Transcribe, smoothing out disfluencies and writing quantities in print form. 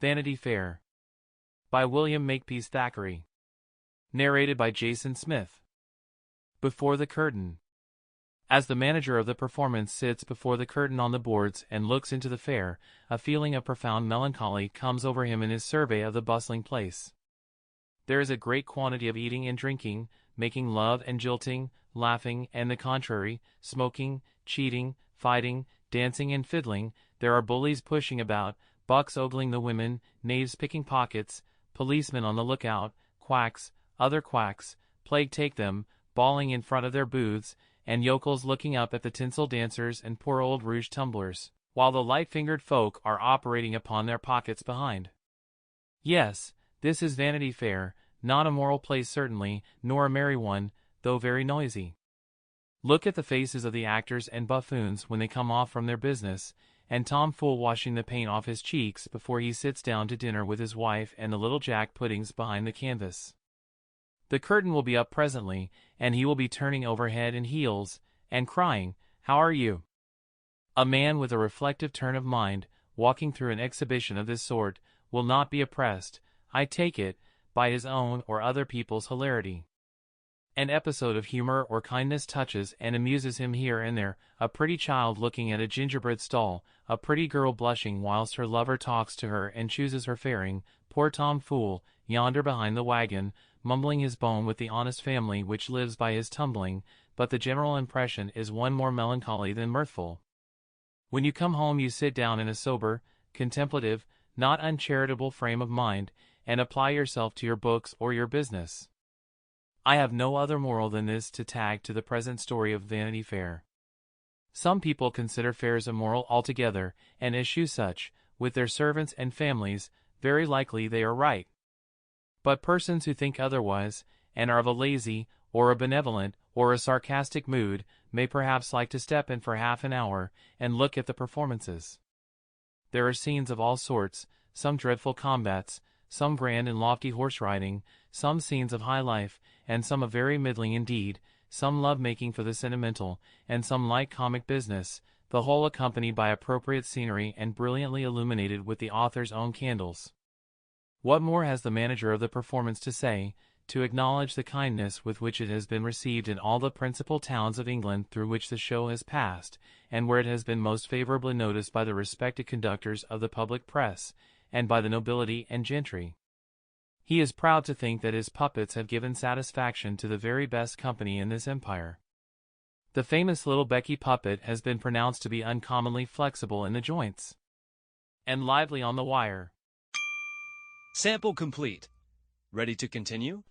Vanity Fair. By William Makepeace Thackeray. Narrated by Jason Smith. Before the curtain. As the manager of the performance sits before the curtain on the boards and looks into the fair, a feeling of profound melancholy comes over him in his survey of the bustling place. There is a great quantity of eating and drinking, making love and jilting, laughing and the contrary, smoking, cheating, fighting, dancing and fiddling. There are bullies pushing about, bucks ogling the women, knaves picking pockets, policemen on the lookout, quacks, other quacks, plague take them, bawling in front of their booths, and yokels looking up at the tinsel dancers and poor old rouge tumblers, while the light-fingered folk are operating upon their pockets behind. Yes, this is Vanity Fair, not a moral place certainly, nor a merry one, though very noisy. Look at the faces of the actors and buffoons when they come off from their business, and Tom Fool washing the paint off his cheeks before he sits down to dinner with his wife and the little Jack puddings behind the canvas. The curtain will be up presently, and he will be turning over head and heels, and crying, "How are you?" A man with a reflective turn of mind, walking through an exhibition of this sort, will not be oppressed, I take it, by his own or other people's hilarity. An episode of humor or kindness touches and amuses him here and there, a pretty child looking at a gingerbread stall, a pretty girl blushing whilst her lover talks to her and chooses her faring, poor Tom Fool, yonder behind the wagon, mumbling his bone with the honest family which lives by his tumbling, but the general impression is one more melancholy than mirthful. When you come home you sit down in a sober, contemplative, not uncharitable frame of mind, and apply yourself to your books or your business. I have no other moral than this to tag to the present story of Vanity Fair. Some people consider fairs immoral altogether, and eschew such, with their servants and families. Very likely they are right. But persons who think otherwise, and are of a lazy, or a benevolent, or a sarcastic mood, may perhaps like to step in for half an hour, and look at the performances. There are scenes of all sorts, some dreadful combats, some grand and lofty horse-riding, some scenes of high life, and some of very middling indeed, some love-making for the sentimental, and some light comic business, the whole accompanied by appropriate scenery and brilliantly illuminated with the author's own candles. What more has the manager of the performance to say, to acknowledge the kindness with which it has been received in all the principal towns of England through which the show has passed, and where it has been most favorably noticed by the respected conductors of the public press, and by the nobility and gentry? He is proud to think that his puppets have given satisfaction to the very best company in this empire. The famous little Becky puppet has been pronounced to be uncommonly flexible in the joints, and lively on the wire. Sample complete. Ready to continue?